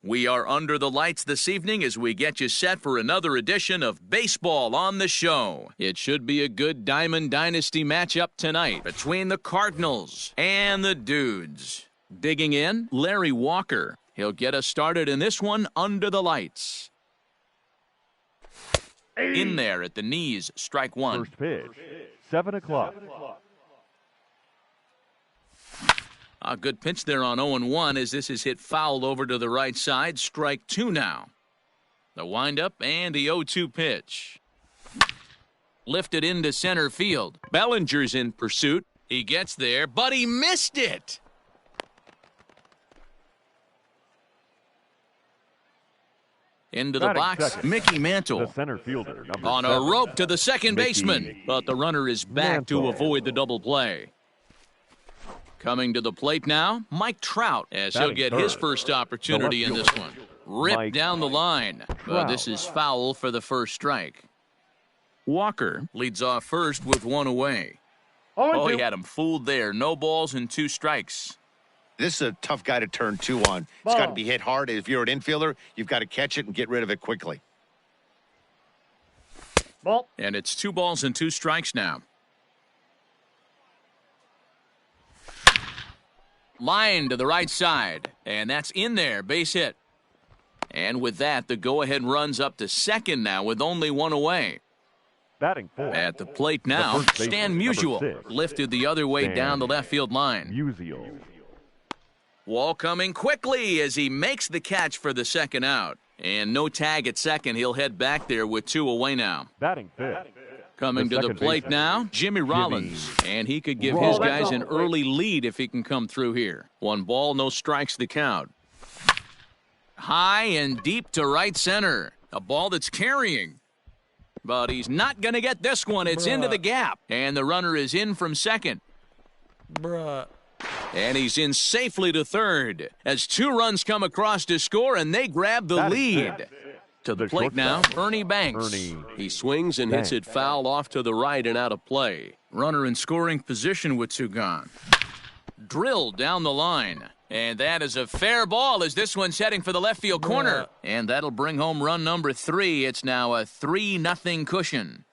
We are under the lights this evening as we get you set for another edition of Baseball on the Show. It should be a good Diamond Dynasty matchup tonight between the Cardinals and the Dudes. Digging in, Larry Walker. He'll get us started in this one under the lights. In there at the knees, strike one. First pitch, 7 o'clock. A good pitch there on 0-1 as this is hit foul over to the right side. Strike two now. The windup and the 0-2 pitch. Lifted into center field. Bellinger's in pursuit. He gets there, but he missed it. Into the box, second. Mickey Mantle. The center fielder, number On 7. a rope to the second Mickey baseman, but the runner is back to Mantle. avoid the double play. Coming to the plate now, Mike Trout, as he'll Batting get third. his first opportunity in this one. Ripped Mike down the line, but Trout. this is foul for the first strike. Walker leads off first with one away. Oh, he had him fooled there. No balls and 2 strikes. This is a tough guy to turn 2 on. It's got to be hit hard. If you're an infielder, you've got to catch it and get rid of it quickly. Ball. And it's 2 balls and 2 strikes now. Line to the right side, and that's in there, base hit. And with that, the go-ahead runs up to second now with only 1 away. Batting 4. At the plate now, first baseman, Stan number Musial 6. lifted the other way Stan down the left field line. Musial. Wall coming quickly as he makes the catch for the second out. And no tag at second. He'll head back there with 2 away now. Batting 5th. Coming to the second plate baseman, Now, Jimmy Rollins. And he could give his guys an early lead if he can come through here. 1 ball, no strikes the count. High and deep to right center. A ball that's carrying. But he's not going to get this one. It's into the gap. And the runner is in from second. And he's in safely to third as 2 runs come across to score, and they grab the lead. To the plate now, Ernie Banks. He swings and hits it foul off to the right and out of play. Runner in scoring position with 2 gone. Drilled down the line. And that is a fair ball as this one's heading for the left field corner. And that'll bring home run number 3. It's now a 3-0 cushion.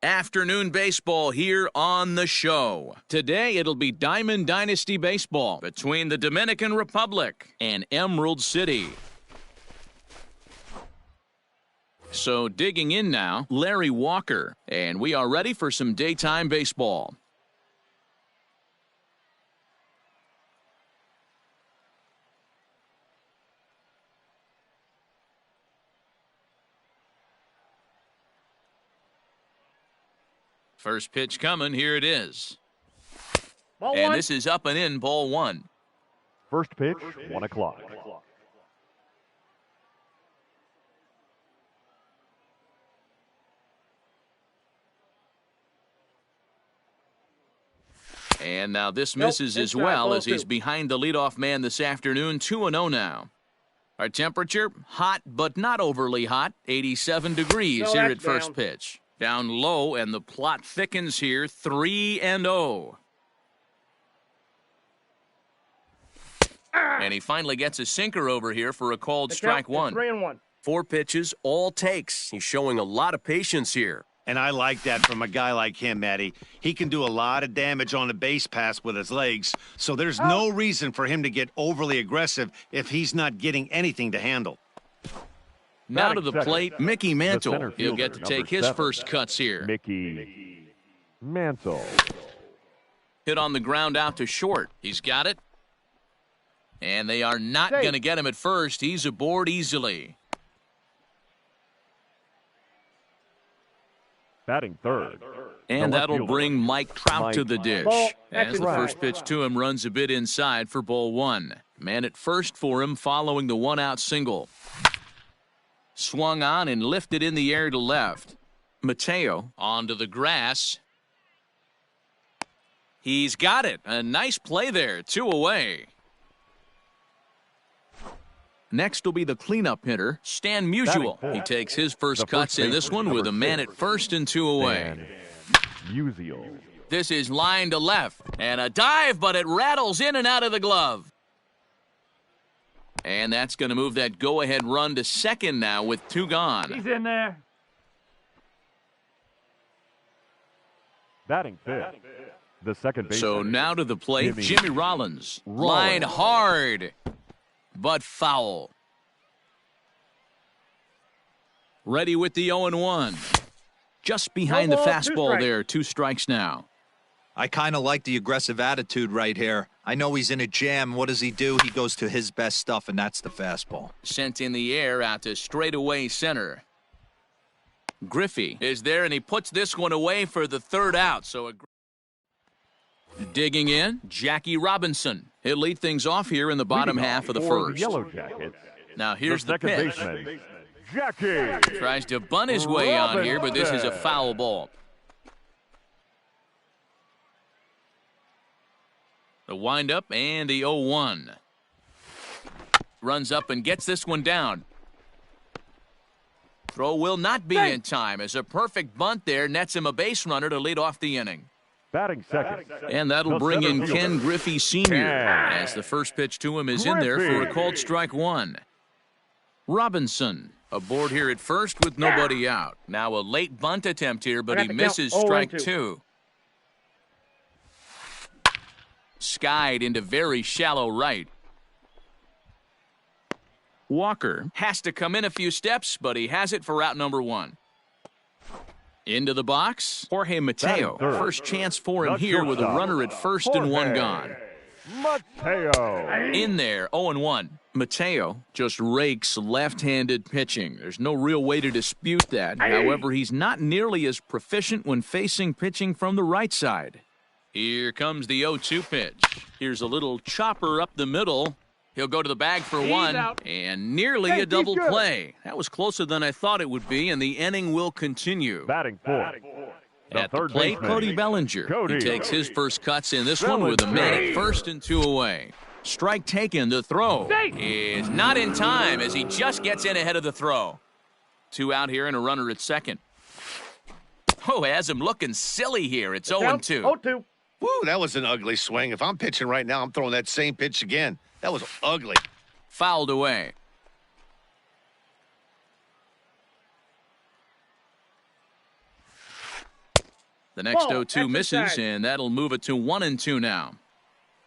Afternoon baseball here on the show. Today it'll be Diamond Dynasty baseball between the Dominican Republic and Emerald City. So digging in now, Larry Walker, and we are ready for some daytime baseball. First pitch coming, here it is. Ball and one. This is up and in, ball one. First pitch, 1 o'clock. And now this misses as well as he's behind the leadoff man this afternoon, 2-0 now. Our temperature, hot but not overly hot, 87 degrees here at first pitch. Down low, and the plot thickens here, 3-0. And he finally gets a sinker over here for a called strike one. 3-1. 4 pitches, all takes. He's showing a lot of patience here. And I like that from a guy like him, Eddie. He can do a lot of damage on the base pass with his legs, so there's no reason for him to get overly aggressive if he's not getting anything to handle. Now to the plate, Mickey Mantle. He'll get to take his first cuts here. Mickey Mantle. Hit on the ground out to short. He's got it. And they are not going to get him at first. He's aboard easily. Batting third. And that'll bring Mike Trout to the dish. As the first pitch to him runs a bit inside for ball one. Man at first for him following the one-out single. Swung on and lifted in the air to left. Mateo onto the grass. He's got it. A nice play there. 2 away. Next will be the cleanup hitter, Stan Musial. He takes his first cuts in this one with a man at first and 2 away. Musial. This is line to left. And a dive, but it rattles in and out of the glove. And that's going to move that go-ahead run to second now with 2 gone. He's in there. Batting fifth. The second baseman. So now to the plate, Jimmy Rollins. Line hard, but foul. Ready with the 0-1. Just behind the fastball there. 2 strikes now. I kind of like the aggressive attitude right here. I know he's in a jam. What does he do? He goes to his best stuff, and that's the fastball. Sent in the air out to straightaway center. Griffey is there, and he puts this one away for the 3rd out. So digging in, Jackie Robinson. He'll lead things off here in the bottom half of the first. Yellow Jackets. Now here's the second pitch. baseman, Jackie. Tries to bunt his way on here, but this is a foul ball. The windup and the 0-1. Runs up and gets this one down. Throw will not be in time as a perfect bunt there nets him a base runner to lead off the inning. Batting second. And that'll bring in Ken Griffey Sr. as the first pitch to him is in there for a called strike one. Robinson aboard here at first with nobody out. Now a late bunt attempt here, but he misses strike 2. Skied into very shallow right. Walker has to come in a few steps, but he has it for out number 1. Into the box, Jorge Mateo. First chance for him here with a runner at first and 1 gone. Mateo. In there, 0-1. Mateo just rakes left-handed pitching. There's no real way to dispute that. However, he's not nearly as proficient when facing pitching from the right side. Here comes the 0-2 pitch. Here's a little chopper up the middle. He'll go to the bag for 1, and nearly a double play. That was closer than I thought it would be, and the inning will continue. Batting fourth. At the plate, Cody Bellinger. He takes his first cuts in this one with a man at first and 2 away. Strike taken. The throw is not in time as he just gets in ahead of the throw. 2 out here and a runner at second. Oh, has him looking silly here. It's 0-2. 0-2. Woo, that was an ugly swing. If I'm pitching right now, I'm throwing that same pitch again. That was ugly. Fouled away. The next 0-2 misses, and that'll move it to 1-2 now.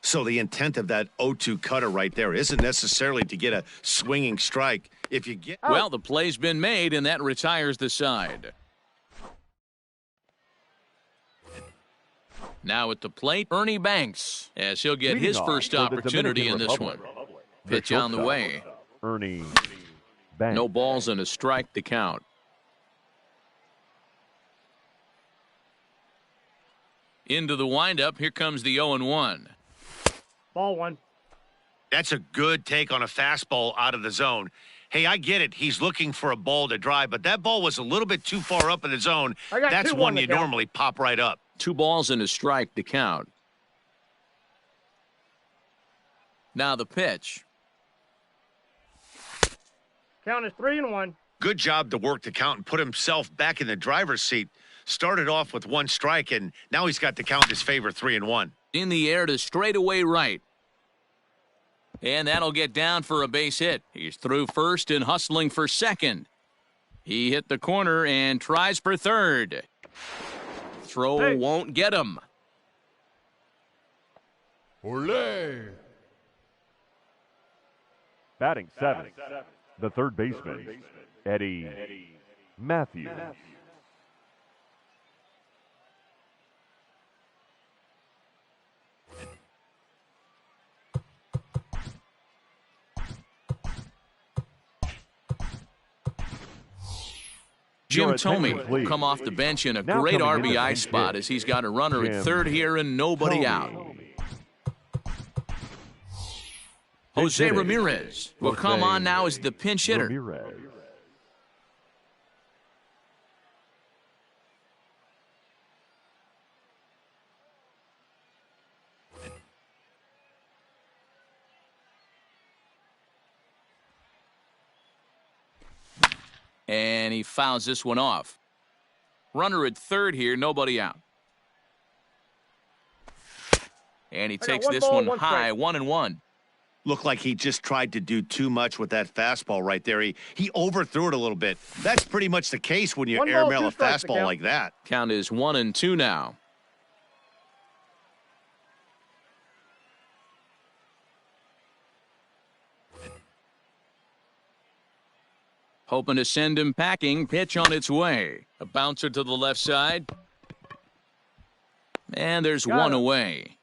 So the intent of that 0-2 cutter right there isn't necessarily to get a swinging strike. If you get Well, the play's been made, and that retires the side. Now at the plate, Ernie Banks, as he'll get his first opportunity in this one. Pitch on the way. Ernie Banks. No balls and a strike to count. Into the windup, here comes the 0-1. Ball one. That's a good take on a fastball out of the zone. Hey, I get it. He's looking for a ball to drive, but that ball was a little bit too far up in the zone. That's one you normally pop right up. 2 balls and a strike to count. Now the pitch. Count is 3-1. Good job to work the count and put himself back in the driver's seat. Started off with 1 strike, and now he's got the count in his favor, 3-1. In the air to straightaway right. And that'll get down for a base hit. He's through first and hustling for second. He hit the corner and tries for third. Throw won't get him. Olé. Batting 7th, the third baseman, Eddie Matthews. Jim Thome will come off the bench in a great RBI spot as he's got a runner at third here and nobody out. Jose Ramirez will come on now as the pinch hitter. And he fouls this one off. Runner at third here, nobody out. And he takes this one high, 1-1. Looked like he just tried to do too much with that fastball right there. He overthrew it a little bit. That's pretty much the case when you airmail a fastball like that. Count is 1-2 now. Hoping to send him packing. Pitch on its way. A bouncer to the left side. And there's one away.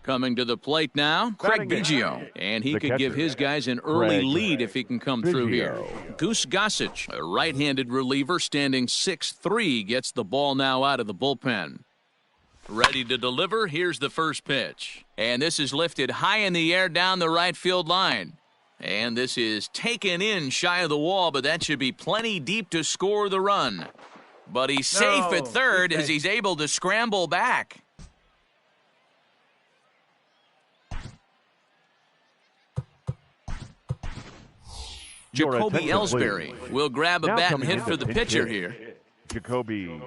Coming to the plate now, Craig Biggio. And he could give his guys an early lead if he can come through here. Goose Gossage, a right-handed reliever standing 6'3", gets the ball now out of the bullpen. Ready to deliver. Here's the first pitch. And this is lifted high in the air down the right field line. And this is taken in shy of the wall, but that should be plenty deep to score the run. But he's safe at third as he's able to scramble back. Jacoby Ellsbury will grab a bat and hit for the pitcher here. Jacoby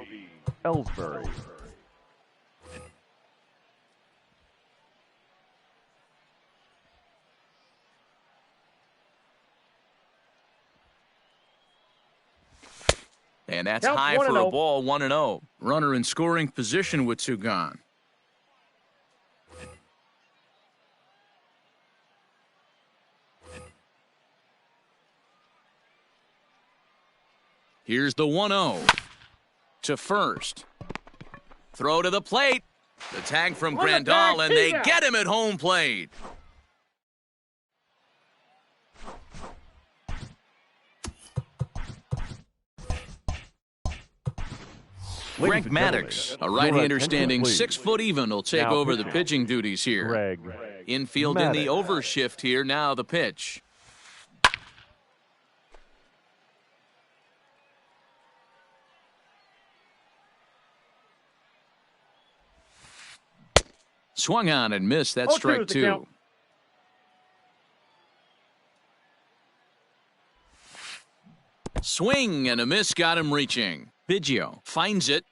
Ellsbury. And that's high for a ball, 1-0. Runner in scoring position with 2 gone. Here's the 1-0 to first. Throw to the plate. The tag from Grandal, and they get him at home plate. Greg Maddox, a right-hander standing 6 foot even, will take over the pitching duties here. Infield in the overshift here. Now the pitch. Swung on and missed. That's strike 2. Swing and a miss got him reaching. Biggio finds it,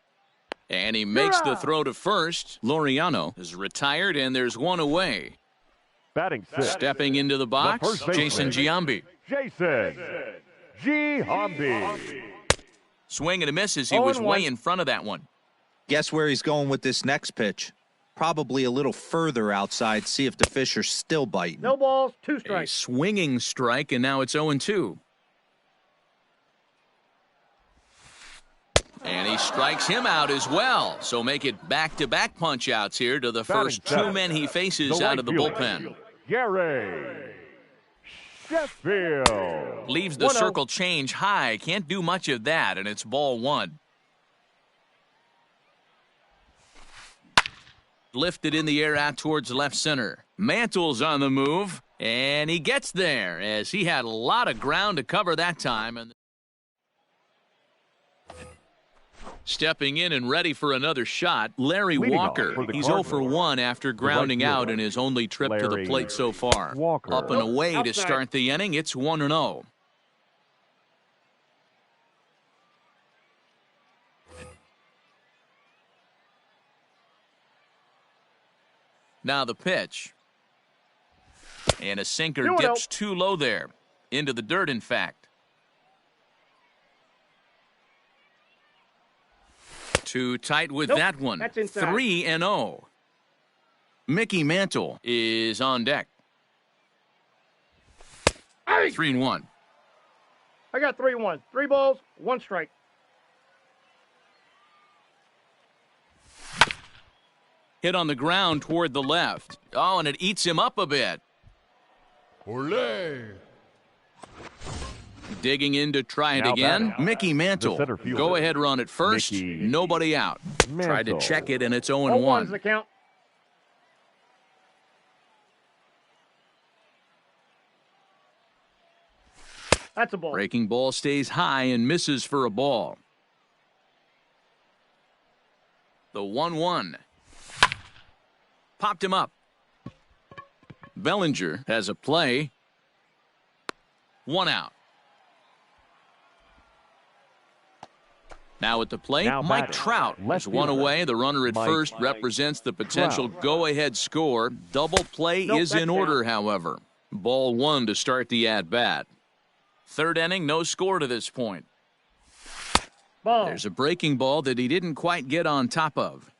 and he makes the throw to first. Laureano is retired, and there's one away. Batting 6. Stepping into the box, Jason Giambi. Jason Giambi. Swing and a miss as he was way in front of that one. Guess where he's going with this next pitch? Probably a little further outside. See if the fish are still biting. No balls, 2 A strikes. swinging strike, and now it's 0-2. And he strikes him out as well. So make it back-to-back punch-outs here to the first 2 men he faces out of the bullpen. Gary Sheffield. Leaves the circle change high. Can't do much of that, and it's ball 1. Lifted in the air out towards left center. Mantle's on the move, and he gets there as he had a lot of ground to cover that time. And stepping in and ready for another shot, Larry Walker. He's 0 for 1 after grounding out in his only trip to the plate so far. Up and away to start the inning. It's 1-0. Now the pitch. And a sinker dips too low there. Into the dirt, in fact. Too tight with that one. 3-0. Mickey Mantle is on deck. 3-1. I got 3-1. 3 balls, 1 strike. Hit on the ground toward the left. Oh, and it eats him up a bit. Olé. Digging in to try it Now again. batting. Mickey Mantle. Go ahead run at first. Mickey Nobody out. Tried to Mantle. check it, and it's 0-1's 0-1. the count. That's a ball. Breaking ball stays high and misses for a ball. The 1-1. Popped him up. Bellinger has a play. 1 out. Now at the plate, Now Mike batting. Trout Left is 1 fielder. away. The runner at Mike first represents the potential Trout. go-ahead score. Double play Nope, is that's in order, however. Ball 1 to start the at-bat. Third inning, no score to this point. Ball. There's a breaking ball that he didn't quite get on top of.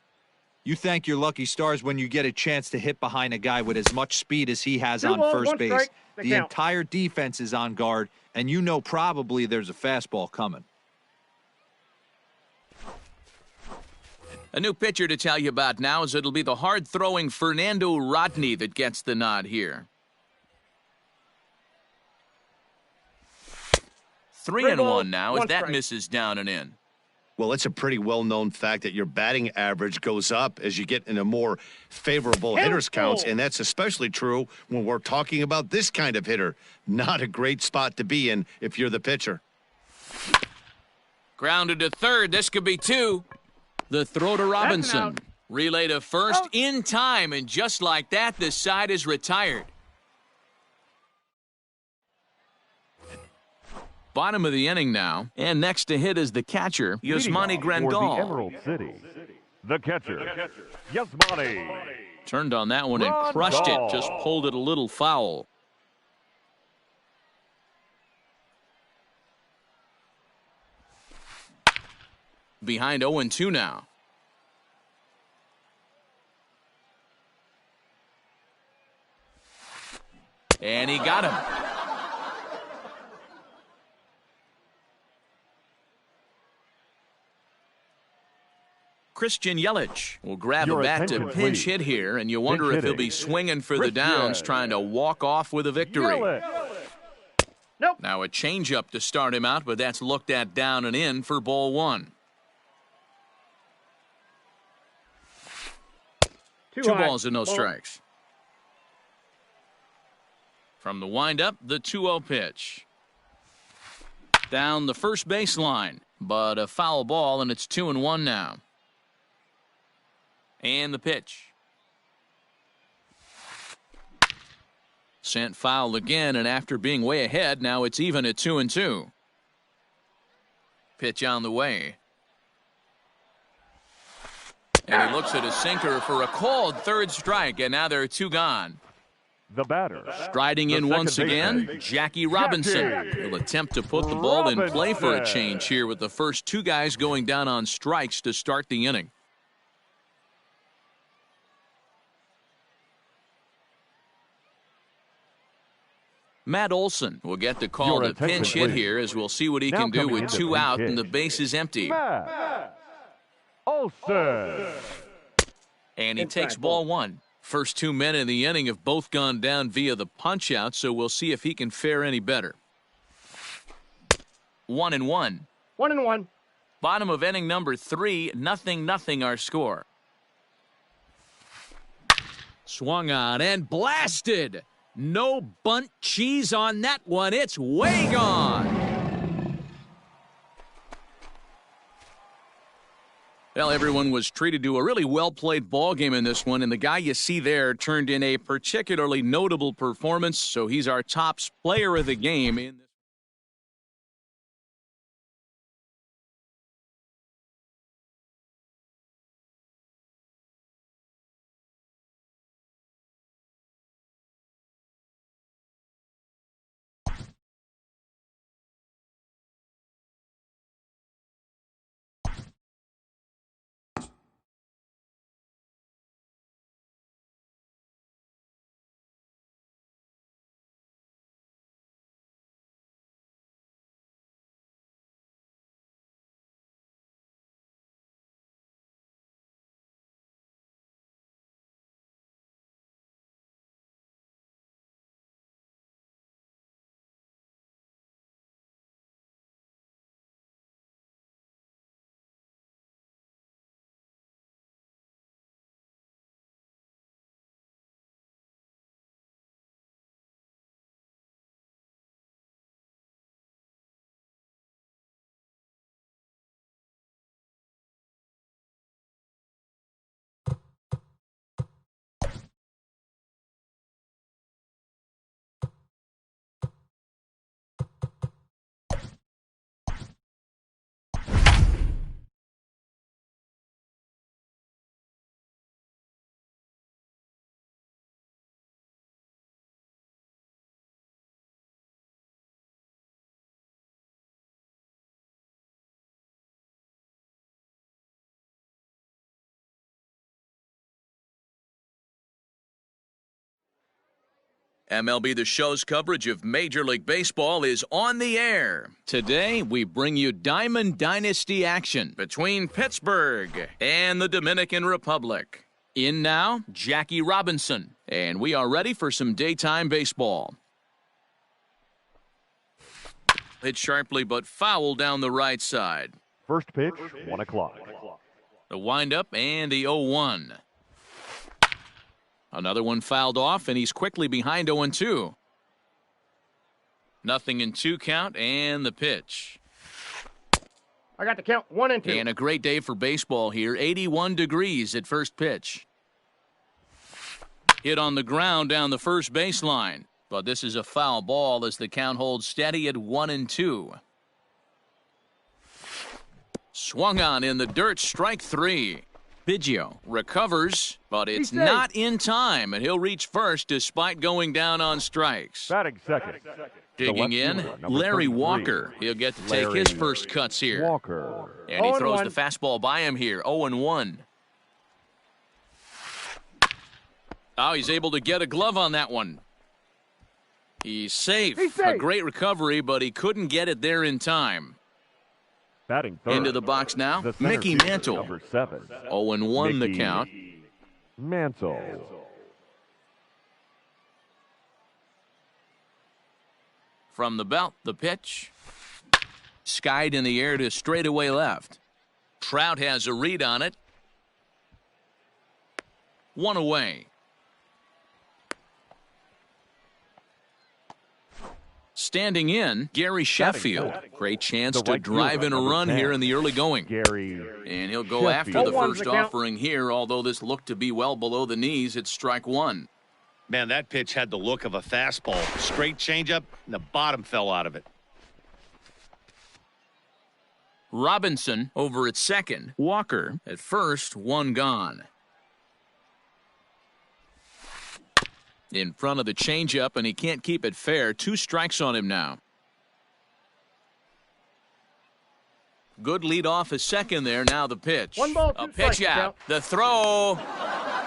You thank your lucky stars when you get a chance to hit behind a guy with as much speed as he has 2 on balls, first 1 base. strike, the The count. entire defense is on guard, and you know probably there's a fastball coming. A new pitcher to tell you about now is it'll be the hard-throwing Fernando Rodney that gets the nod here. 3-1 now as 1 that strike. misses down and in. Well, it's a pretty well-known fact that your batting average goes up as you get into more favorable hitters counts, and that's especially true when we're talking about this kind of hitter. Not a great spot to be in if you're the pitcher. Grounded to third. This could be 2. The throw to Robinson. out. Relay to first Out. in time, and just like that, the side is retired. Bottom of the inning now, and next to hit is the catcher, Leading Yasmani off For the Grandal. Emerald City, the catcher, Yasmani. Turned on that one and Grandal. crushed it, just pulled it a little foul. Behind 0-2 now. And he got him. Christian Yelich will grab Your a bat to attention, pinch please. hit here, and you wonder if he'll be hitting. swinging for the downs, trying to walk off with a victory. Yelich. Nope. Now a changeup to start him out, but that's looked at down and in for ball 1. 2 high. balls and no Ball. strikes. From the windup, the 2-0 pitch. Down the first baseline, but a foul ball, and it's 2-1 now. And the pitch. Sent foul again, and after being way ahead, now it's even at 2-2. Pitch on the way. And he looks at a sinker for a called third strike, and now there are 2 gone. The batter. Striding in once again, Jackie Robinson. He'll attempt to put the ball in play for a change here with the first two guys going down on strikes to start the inning. Matt Olson will get the call to pinch hit here, as we'll see what he can do with two out and the base is empty. Matt Olson. And he takes ball one. First 2 men in the inning have both gone down via the punch out, so we'll see if he can fare any better. 1-1. 1-1. Bottom of inning number 3, 0-0 our score. Swung on and blasted. No bunt cheese on that one. It's way gone. Well, everyone was treated to a really well-played ball game in this one, and the guy you see there turned in a particularly notable performance, so he's our top player of the game in this. MLB The Show's coverage of Major League Baseball is on the air. Today, we bring you Diamond Dynasty action between Pittsburgh and the Dominican Republic. In now, Jackie Robinson, and we are ready for some daytime baseball. Hit sharply but foul down the right side. First pitch, 1 o'clock. The windup and the 0-1. Another one fouled off, and he's quickly behind 0-2. 0-2 count, and the pitch. I got the count. 1 and 2. And a great day for baseball here. 81 degrees at first pitch. Hit on the ground down the first baseline. But this is a foul ball as the count holds steady at 1-2. Swung on in the dirt, strike 3. Biggio recovers, but it's not in time, and he'll reach first despite going down on strikes. Batting second. Digging in, Larry Walker. He'll get to take his first cuts here. Walker. And he throws the fastball by him here, 0-1. Oh, he's able to get a glove on that one. He's safe. A great recovery, but he couldn't get it there in time. Batting third. Into the box now, Mickey Mantle. Number 7. 0-1 the count. Mantle. From the belt, the pitch. Skied in the air to straightaway left. Trout has a read on it. 1 away. Standing in, Gary Sheffield. Great chance to drive in a run here in the early going. And he'll go after the first offering here, although this looked to be well below the knees. It's strike 1. Man, that pitch had the look of a fastball. Straight changeup, and the bottom fell out of it. Robinson over at second. Walker at first, 1 gone. In front of the changeup, and he can't keep it fair. 2 strikes on him now. Good lead off a second there. Now the pitch. 1 ball, 2 a pitch strikes, out. The throw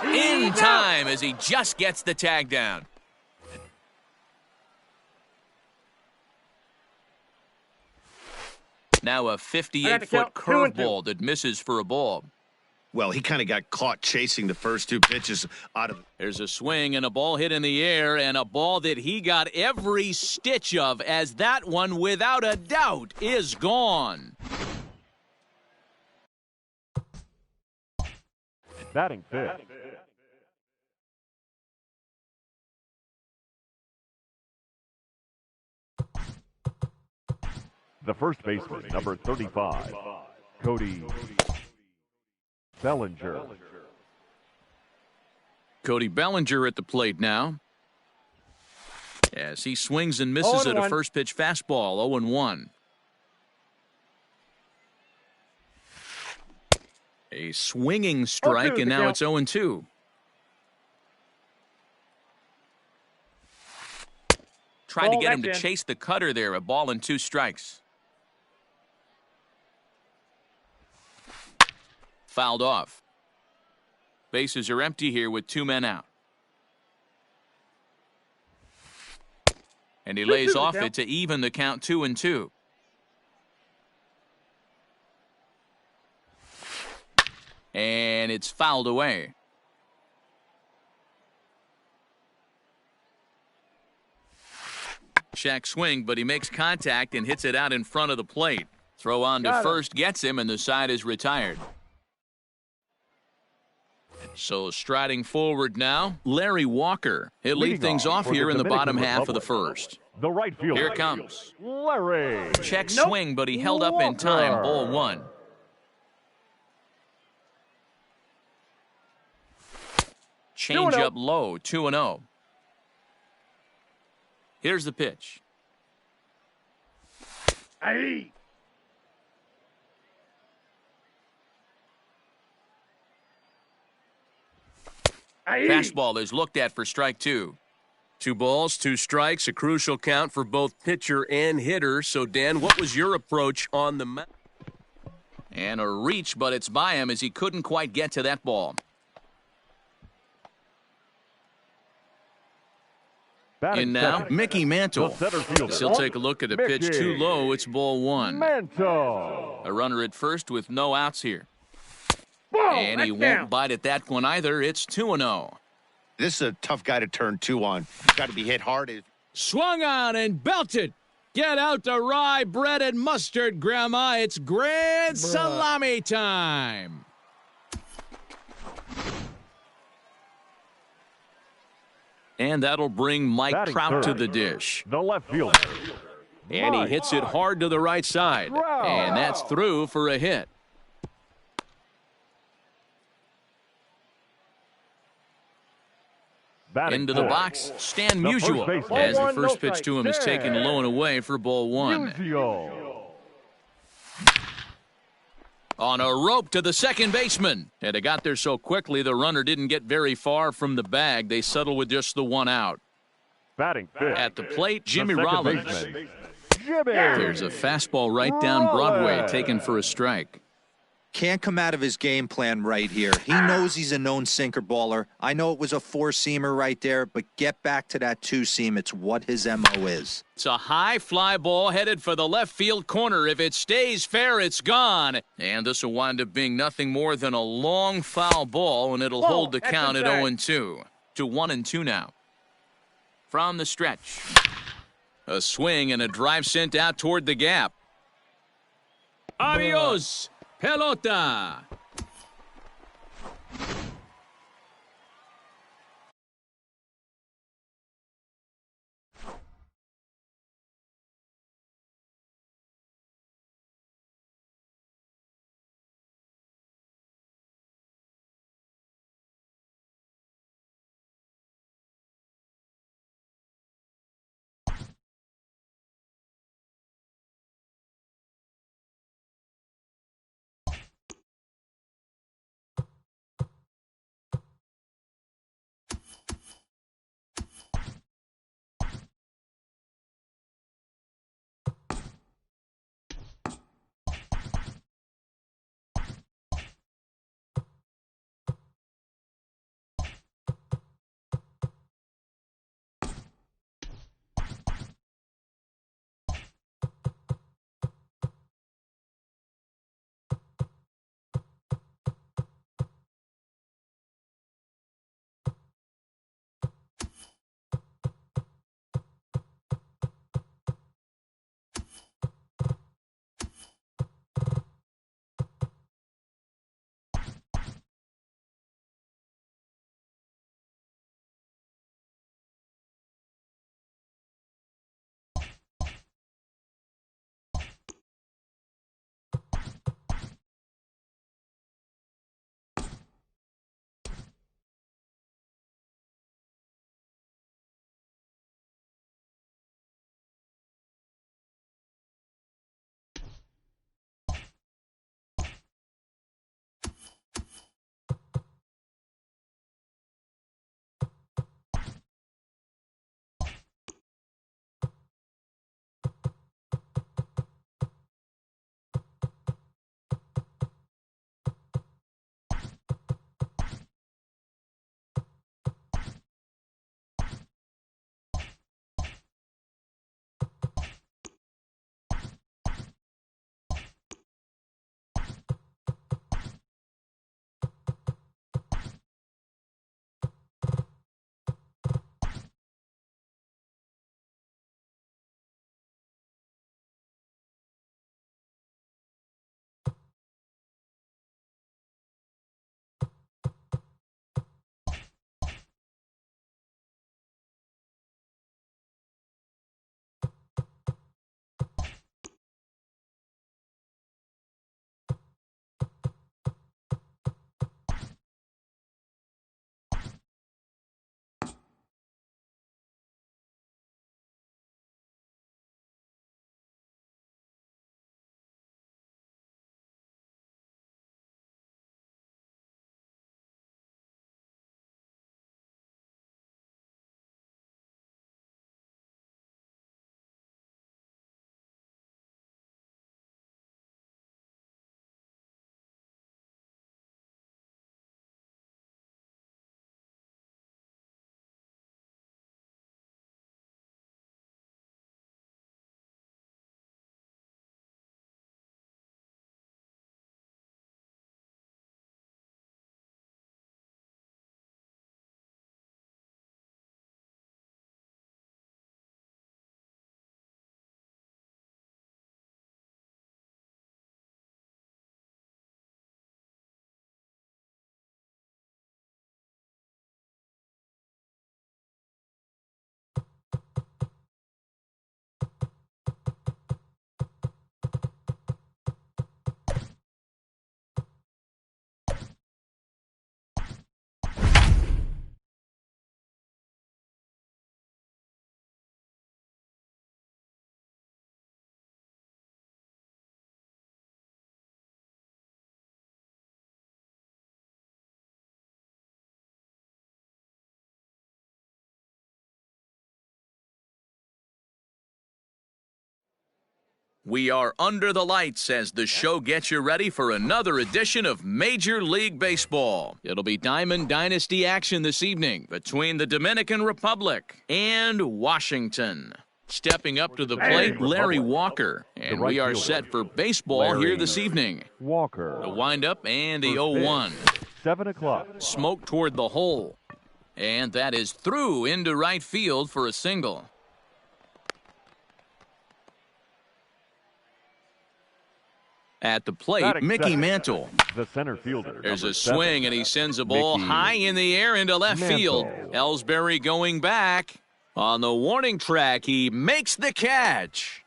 in time as he just gets the tag down. Now a 58-foot curveball that misses for a ball. Well, he kind of got caught chasing the first 2 pitches out of. There's a swing and a ball hit in the air, and a ball that he got every stitch of, as that one, without a doubt, is gone. Batting fifth. The first baseman, number 35, Cody Bellinger. Cody Bellinger at the plate now. As he swings and misses at a first pitch fastball, 0-1. A swinging strike, and now it's 0-2. Tried to get him to chase the cutter there. A ball and 2 strikes. Fouled off. Bases are empty here with 2 men out. And he lays off it to even the count 2-2. And it's fouled away. Shack swing, but he makes contact and hits it out in front of the plate. Throw on to first gets him, and the side is retired. So striding forward now, Larry Walker. He'll lead things off here in the bottom half of the first. The right fielder. Here it comes. Larry. Check swing, but he held up in time. Ball 1. Change up low, 2-0. Here's the pitch. Aye. Fastball is looked at for strike 2. 2 balls, 2 strikes, a crucial count for both pitcher and hitter. So, Dan, what was your approach on the mound? And a reach, but it's by him as he couldn't quite get to that ball. In now, Mickey Mantle. He'll take a look at the pitch too low. It's ball 1. Mantle. A runner at first with no outs here. And he won't bite at that one either. It's 2-0. This is a tough guy to turn 2 on. He's got to be hit hard. Swung on and belted. Get out the rye bread and mustard, Grandma. It's grand salami time. And that'll bring Mike Trout to the dish. The left fielder. And he hits it hard to the right side. And that's through for a hit. Into the box, Stan Musial, as the first pitch to him is taken low and away for ball 1. On a rope to the second baseman. And it got there so quickly the runner didn't get very far from the bag. They settle with just the 1 out. Batting fifth. At the plate, Jimmy Rollins. Jimmy. There's a fastball right down Broadway taken for a strike. Can't come out of his game plan right here. He knows he's a known sinker baller. I know it was a 4-seamer right there, but get back to that 2-seam. It's what his MO is. It's a high fly ball headed for the left field corner. If it stays fair, it's gone. And this will wind up being nothing more than a long foul ball, and it'll hold the count at 0-2. To 1-2 now. From the stretch. A swing and a drive sent out toward the gap. Adios, pelota. We are under the lights as the show gets you ready for another edition of Major League Baseball. It'll be Diamond Dynasty action this evening between the Dominican Republic and Washington. Stepping up to the plate, Larry Walker. And we are set for baseball here this evening. Walker. The windup and the 0-1. 7 o'clock. Smoke toward the hole. And that is through into right field for a single. At the plate, Mickey Mantle. The center fielder. There's a swing, and he sends a ball high in the air into left field. Ellsbury going back. On the warning track, he makes the catch.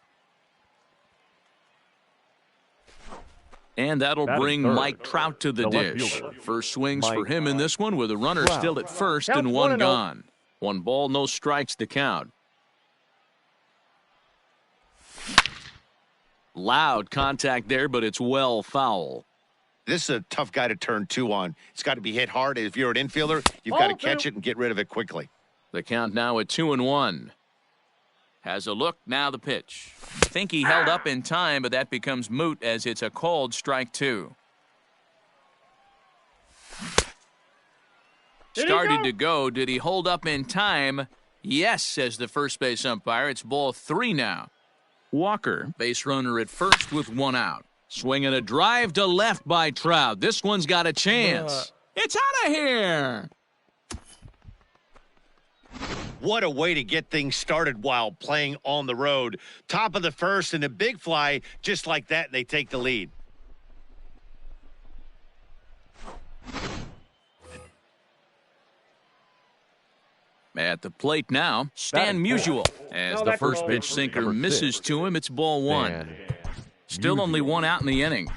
And that'll bring Mike Trout to the dish. First swings for him in this one with a runner still at first and one gone. 1 ball, no strikes to count. Loud contact there, but it's well foul. This is a tough guy to turn 2 on. It's got to be hit hard. If you're an infielder, you've got to catch it and get rid of it quickly. The count now at 2-1. Has a look, now the pitch. Think he held up in time, but that becomes moot as it's a called strike 2. Started to go. Did he hold up in time? Yes, says the first base umpire. It's ball 3 now. Walker, base runner at first with 1 out. Swinging a drive to left by Trout. This one's got a chance. It's out of here. What a way to get things started while playing on the road. Top of the first and a big fly just like that, and they take the lead. At the plate now, Stan Musial. As the first pitch sinker misses to him, it's ball 1. Still only 1 out in the inning.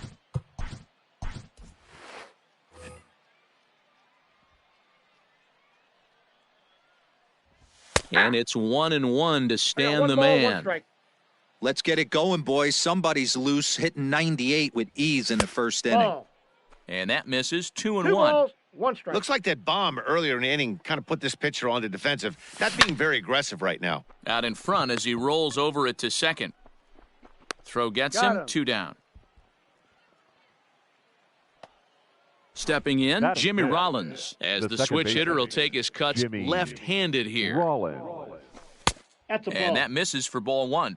And it's 1-1 to Stan the man. Let's get it going, boys. Somebody's loose, hitting 98 with ease in the first inning. And that misses 2-1. 2 balls, 1 strike. Looks like that bomb earlier in the inning kind of put this pitcher on the defensive. Not being very aggressive right now. Out in front as he rolls over it to second. Throw gets him, 2 down. Stepping in, Jimmy Rollins, as the switch hitter will take his cuts left-handed here. That's a ball. And that misses for ball 1.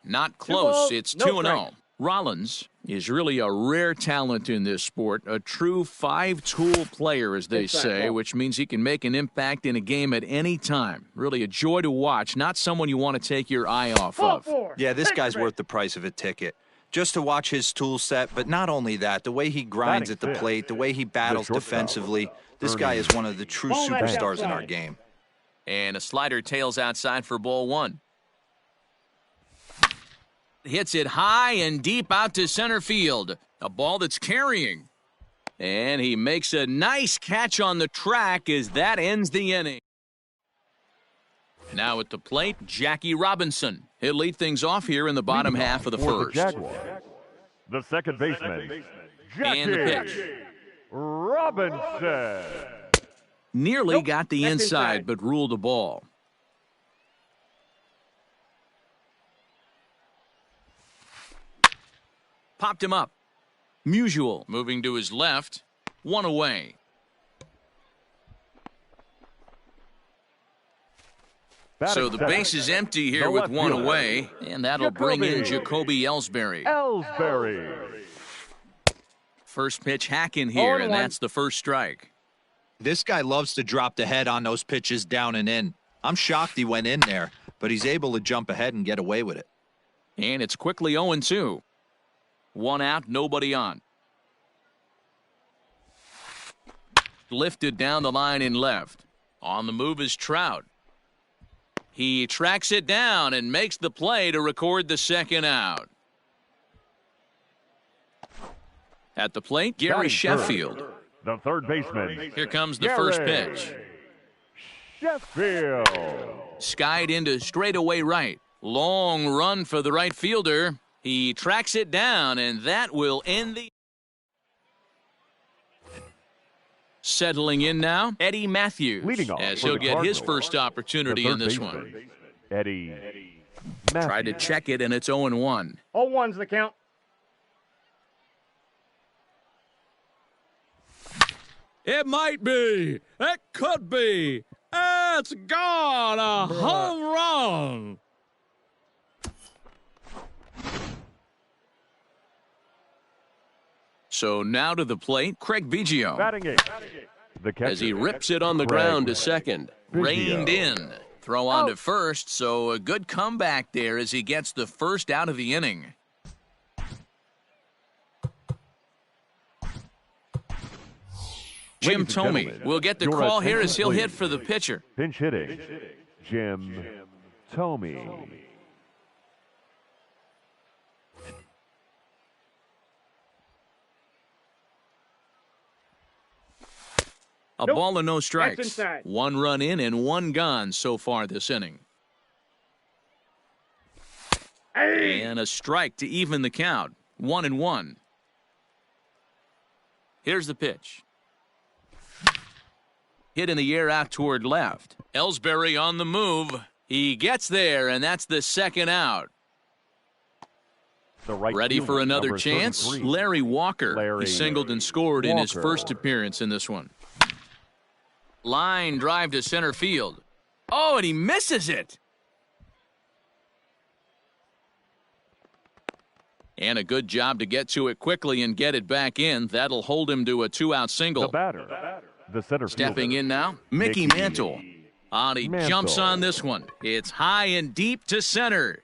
Not close. It's 2-0. Rollins is really a rare talent in this sport, a true 5-tool player, as they say, which means he can make an impact in a game at any time. Really a joy to watch, not someone you want to take your eye off of. Yeah, this guy's worth the price of a ticket. Just to watch his tool set, but not only that, the way he grinds at the plate, the way he battles defensively, this guy is one of the true superstars in our game. And a slider tails outside for ball 1. Hits it high and deep out to center field. A ball that's carrying. And he makes a nice catch on the track as that ends the inning. Now at the plate, Jackie Robinson. He'll lead things off here in the bottom half of the first. The second baseman, And the pitch. Robinson. Nearly got the inside, but ruled a ball. Popped him up. Musial moving to his left. 1 away. So the base is empty here with 1 away, and that'll bring in Jacoby Ellsbury. First pitch hack in here, and that's the first strike. This guy loves to drop the head on those pitches down and in. I'm shocked he went in there, but he's able to jump ahead and get away with it. And it's quickly 0-2. 1 out, nobody on. Lifted down the line in left. On the move is Trout. He tracks it down and makes the play to record the second out. At the plate, Gary Sheffield. The third baseman. Here comes the first pitch. Sheffield. Skied into straightaway right. Long run for the right fielder. He tracks it down, and that will end the settling in now, Eddie Matthews, Leading off as for he'll the get his Cardinals, first opportunity the in this third one. baseman, Eddie Tried to Matthews. check it, and it's 0-1. 0-1's the count. It might be. It could be. It's gone. A home run. So now to the plate, Craig Biggio, Batting eighth, the catcher, as he rips it on the Craig ground to second. Biggio. Reined in. Throw on to first, so a good comeback there as he gets the first out of the inning. Jim Ladies and Thome gentlemen, will get the your call here as he'll attention, hit for the pitcher. Pinch hitting, Jim Thome. A Nope. ball and no That's strikes. inside. 1 run in and 1 gone so far this inning. Hey! And a strike to even the count. 1-1. Here's the pitch. Hit in the air out toward left. Ellsbury on the move. He gets there, and that's the second out. The right Ready for fielder, another number chance? 33. Larry Walker. Larry He singled and scored in his Walker. first appearance in this one. Line drive to center field. Oh, and he misses it. And a good job to get to it quickly and get it back in. That'll hold him to a 2-out single. The batter, the center Stepping fielder, in now, Mickey Mantle. He Mantle. jumps on this one. It's high and deep to center.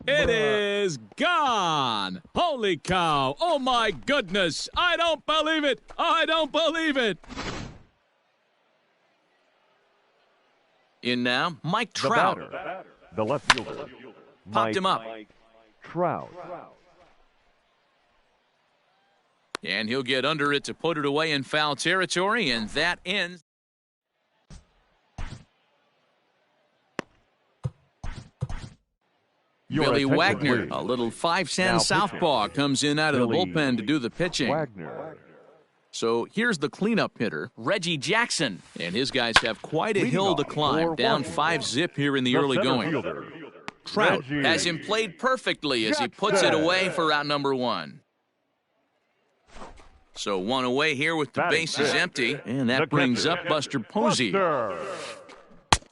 It is gone. Holy cow. Oh, my goodness. I don't believe it. I don't believe it. In now, Mike the Trout. batter, the left fielder, Popped Mike him up. Trout. And he'll get under it to put it away in foul territory, and that ends. Your Billy attention, Wagner, please. a little 5-cent Now southpaw, pitching. comes in out of the Billy bullpen to do the pitching. Wagner. So here's the cleanup hitter, Reggie Jackson. And his guys have quite a Leading hill to off climb, for down Washington, 5-zip here in the The early center going. fielder, Trout Reggie has him played perfectly as he puts it Jackson. away for out number 1. So 1 away here with the Batting bases fifth. empty. And that The brings catcher, up Buster Posey. Buster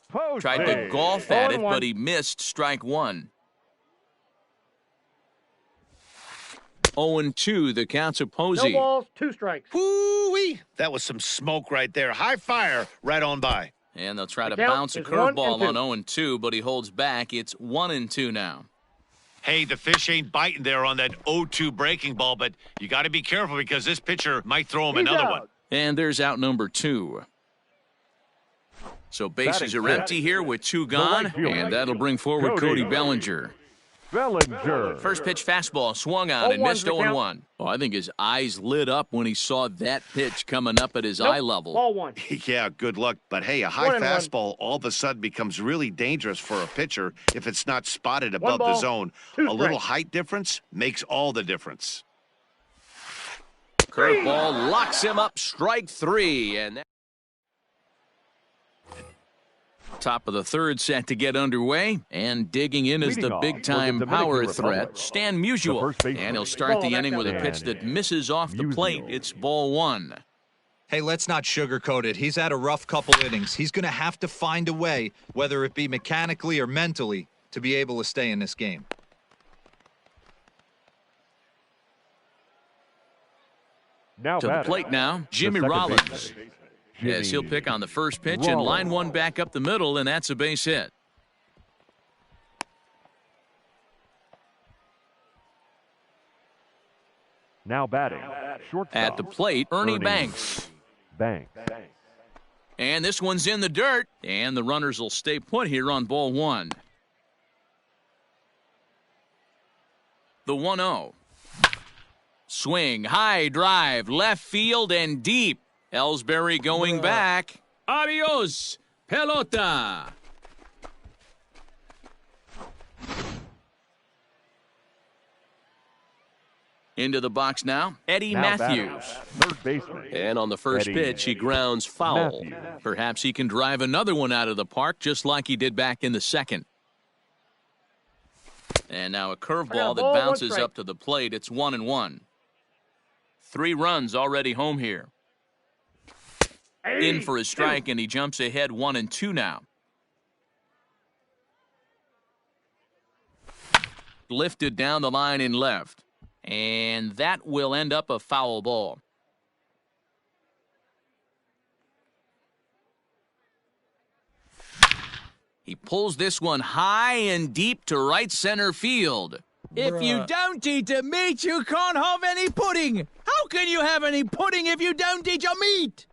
Posey. Tried to golf at it, 0-1. but he missed strike 1. 0-2, the count to No Posey. balls, 2 strikes. Woo-wee! That was some smoke right there. High fire right on by. And they'll try to The count bounce a is 1 curveball and 2. on 0-2, but he holds back. It's 1-2 now. Hey, the fish ain't biting there on that 0-2 breaking ball, but you got to be careful because this pitcher might throw him He's another out. one. And there's out number 2. So bases Batting are fifth. empty here with 2 gone, right fielder, and that'll bring forward Cody Bellinger. Bellinger. First pitch fastball swung on and 0-1's missed the count. 0-1. Oh, I think his eyes lit up when he saw that pitch coming up at his Nope, eye level. Ball 1. Yeah, good luck. But hey, a high 1-1. fastball all of a sudden becomes really dangerous for a pitcher if it's not spotted above ball, the zone. 2 A little strikes. height difference makes all the difference. Curveball locks him up, strike 3. And that top of the third set to get underway, and digging in is Leading the off big-time for the Dominican power Republic, threat, Stan Musial. the first baseman. And he'll start the Ball, inning with a that's pitch out. that misses off the Musial. plate. It's ball 1. Hey, let's not sugarcoat it. He's had a rough couple innings. He's going to have to find a way, whether it be mechanically or mentally, to be able to stay in this game. Now To the batting, plate now, the Jimmy second Rollins. baseman, Yes, he'll Jimmy pick on the first pitch and line Rollins. one back up the middle, and that's a base hit. Now batting, shortstop. At the plate, Ernie Banks. Banks. And this one's in the dirt, and the runners will stay put here on ball 1. The 1-0. Swing, high drive, left field and deep. Ellsbury going back. Adios, pelota. Into the box now, Eddie Matthews. Third baseman. And on the first pitch, he grounds foul. Perhaps he can drive another one out of the park just like he did back in the second. And now a curveball that bounces up to the plate. It's 1-1. 3 runs already home here. In for a strike, and he jumps ahead 1-2 now. Lifted down the line in left. And that will end up a foul ball. He pulls this one high and deep to right center field. If you don't eat the meat, you can't have any pudding. How can you have any pudding if you don't eat your meat?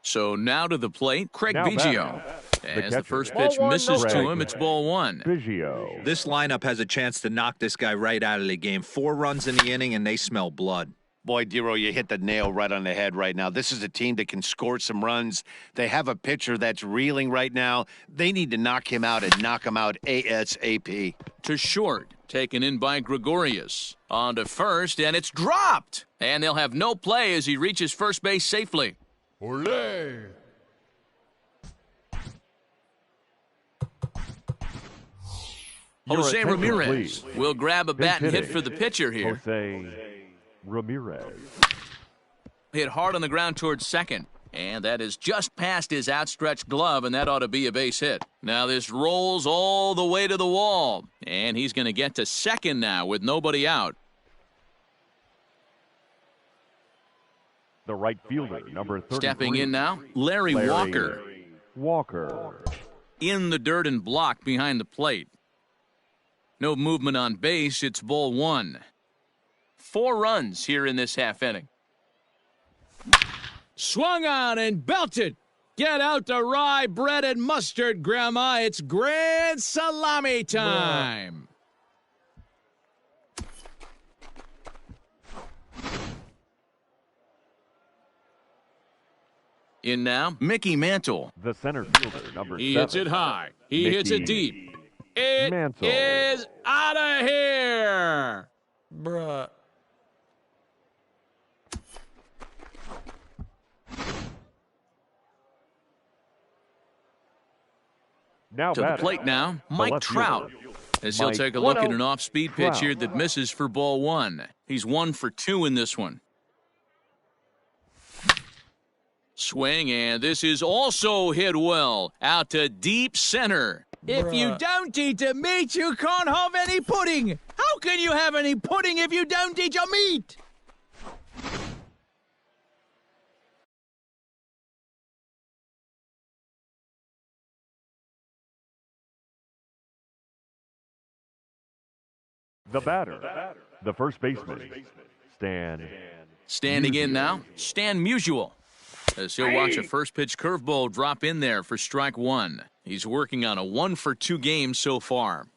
So now to the plate, Craig Biggio. As the first pitch misses to him, it's ball 1. Biggio. This lineup has a chance to knock this guy right out of the game. 4 runs in the inning, and they smell blood. Boy, Dero, you hit the nail right on the head right now. This is a team that can score some runs. They have a pitcher that's reeling right now. They need to knock him out and knock him out ASAP. To short, taken in by Gregorius. On to first, and it's dropped. And they'll have no play as he reaches first base safely. Olé! Jose Ramirez please. will grab a bat and hit for the pitcher here. Jose Ramirez. Hit hard on the ground towards second. And that is just past his outstretched glove, and that ought to be a base hit. Now this rolls all the way to the wall. And he's going to get to second now with nobody out. The right fielder, number 33. Stepping in now, Larry Walker. Walker. In the dirt and blocked behind the plate. No movement on base. It's ball 1. 4 runs here in this half inning. Swung on and belted. Get out the rye bread and mustard, Grandma. It's grand salami time. In now, Mickey Mantle. The center fielder, number 7. He hits it high. He hits it deep. It Mantle. is out of here. Bruh. Now To the batting. plate now, Mike left Trout. fielder. As he'll Mike take a look at 1-0. an off-speed pitch here Trout. that misses for ball 1. He's 1 for 2 in this one. Swing, and this is also hit well. Out to deep center. If you don't eat the meat, you can't have any pudding. How can you have any pudding if you don't eat your meat? The batter, the first baseman, Stan. Standing in now, Stan Musial. As he'll watch a first pitch curveball drop in there for strike 1. He's working on a 1 for 2 game so far.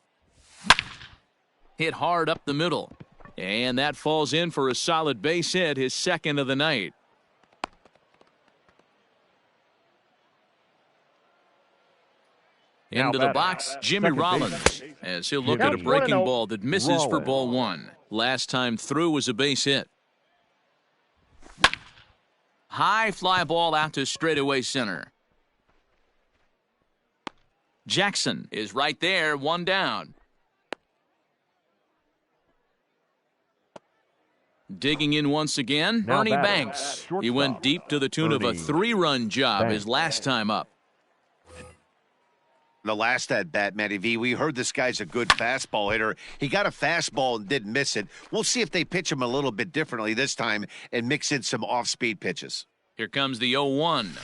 Hit hard up the middle. And that falls in for a solid base hit, his second of the night. Into the box, Jimmy Rollins, as he'll look at a breaking ball that misses for ball 1. Last time through was a base hit. High fly ball out to straightaway center. Jackson is right there, 1 down. Digging in once again, Now Ernie batting, Banks. He shortstop, went deep to the tune of a Ernie 3-run job Banks. his last time up. The last at bat, Matty V, we heard this guy's a good fastball hitter. He got a fastball and didn't miss it. We'll see if they pitch him a little bit differently this time and mix in some off-speed pitches. Here comes the 0-1.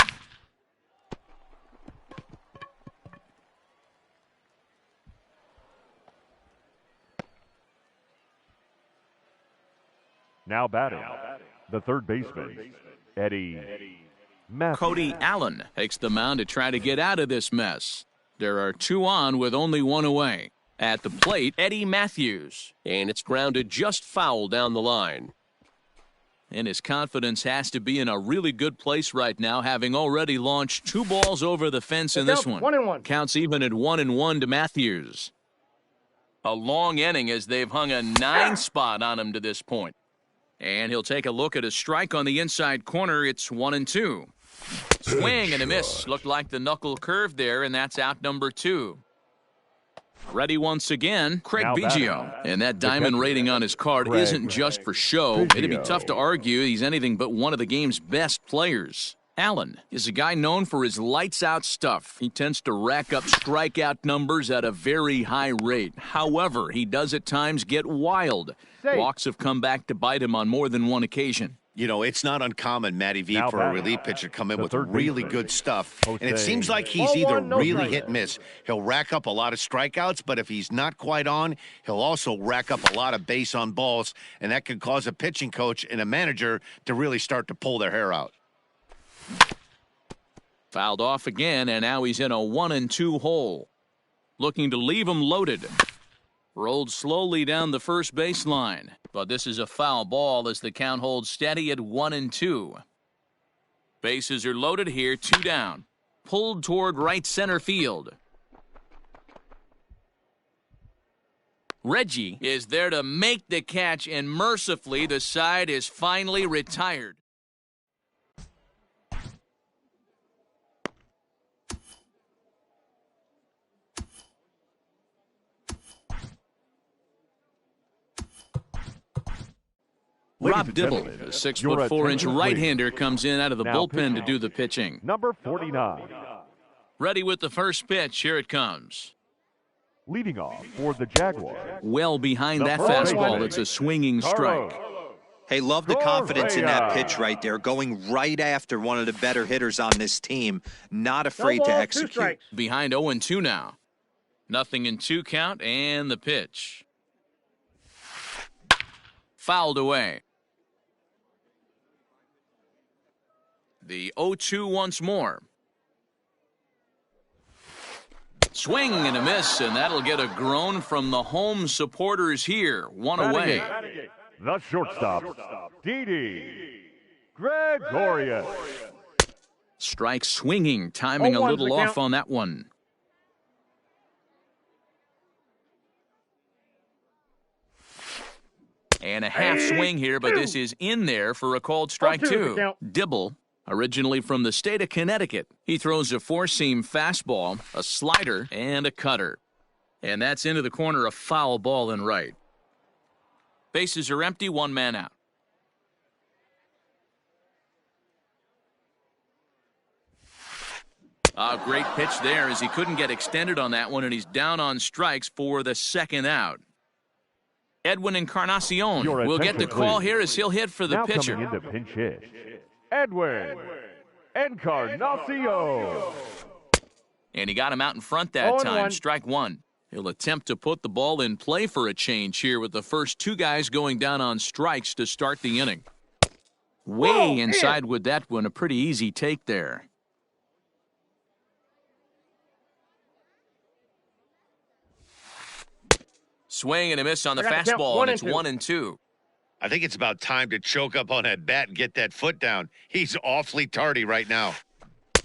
Now batting, the third baseman, Eddie Matthews. Cody Allen takes the mound to try to get out of this mess. There are 2 on with only 1 away. At the plate, Eddie Matthews. And it's grounded just foul down the line. And his confidence has to be in a really good place right now, having already launched 2 balls over the fence in this one. 1-1. Counts even at 1-1 to Matthews. A long inning as they've hung a 9 spot on him to this point. And he'll take a look at a strike on the inside corner. It's 1-2. Swing and a miss. Looked like the knuckle curve there, and that's out number 2. Ready once again, Craig Biggio. And that diamond rating on his card isn't just for show. It'd be tough to argue he's anything but one of the game's best players. Allen is a guy known for his lights-out stuff. He tends to rack up strikeout numbers at a very high rate. However, he does at times get wild. Walks have come back to bite him on more than one occasion. You know, it's not uncommon, Matty V, for a relief pitcher to come in with really good stuff. And it seems like he's either really hit-miss. He'll rack up a lot of strikeouts, but if he's not quite on, he'll also rack up a lot of base on balls, and that could cause a pitching coach and a manager to really start to pull their hair out. Fouled off again, and now he's in a 1-2 hole. Looking to leave him loaded. Rolled slowly down the first baseline, but this is a foul ball as the count holds steady at 1-2. Bases are loaded here, 2 down. Pulled toward right center field. Reggie is there to make the catch, and mercifully the side is finally retired. Rob Dibble, a 6'4" right-hander, comes in out of the bullpen to do the pitching. Number 49. Ready with the first pitch. Here it comes. Leading off for the Jaguars. Well behind that fastball. It's a swinging strike. Hey, love the confidence in that pitch right there. Going right after one of the better hitters on this team. Not afraid to execute. Behind 0-2 now. 0-2 count and the pitch. Fouled away. The 0-2 once more. Swing and a miss, and that'll get a groan from the home supporters here. One away. The shortstop, Didi Gregorius. Strike swinging, timing a little off on that one. And a half swing here, but this is in there for a called strike 2. Dibble, originally from the state of Connecticut. He throws a 4-seam fastball, a slider, and a cutter. And that's into the corner, a foul ball and right. Bases are empty, 1 man out. A great pitch there as he couldn't get extended on that one, and he's down on strikes for the 2nd out. Edwin Encarnacion will get the call here as he'll hit for the pitcher. Coming in to pinch hit, Edwin Encarnacion. And he got him out in front that time. Strike 1. He'll attempt to put the ball in play for a change here with the first 2 guys going down on strikes to start the inning. Way inside with that one. A pretty easy take there. Swing and a miss on the fastball, and it's 1-2. I think it's about time to choke up on that bat and get that foot down. He's awfully tardy right now.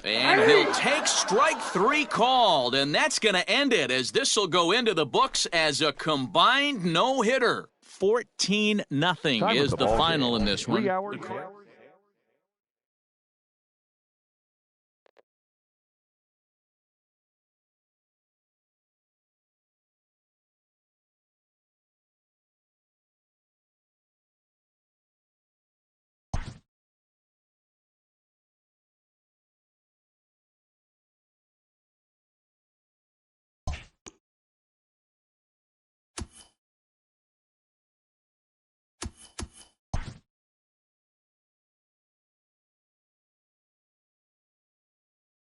And he'll take strike 3 called, and that's going to end it as this will go into the books as a combined no-hitter. 14-0 is the final in this one. 3 hours.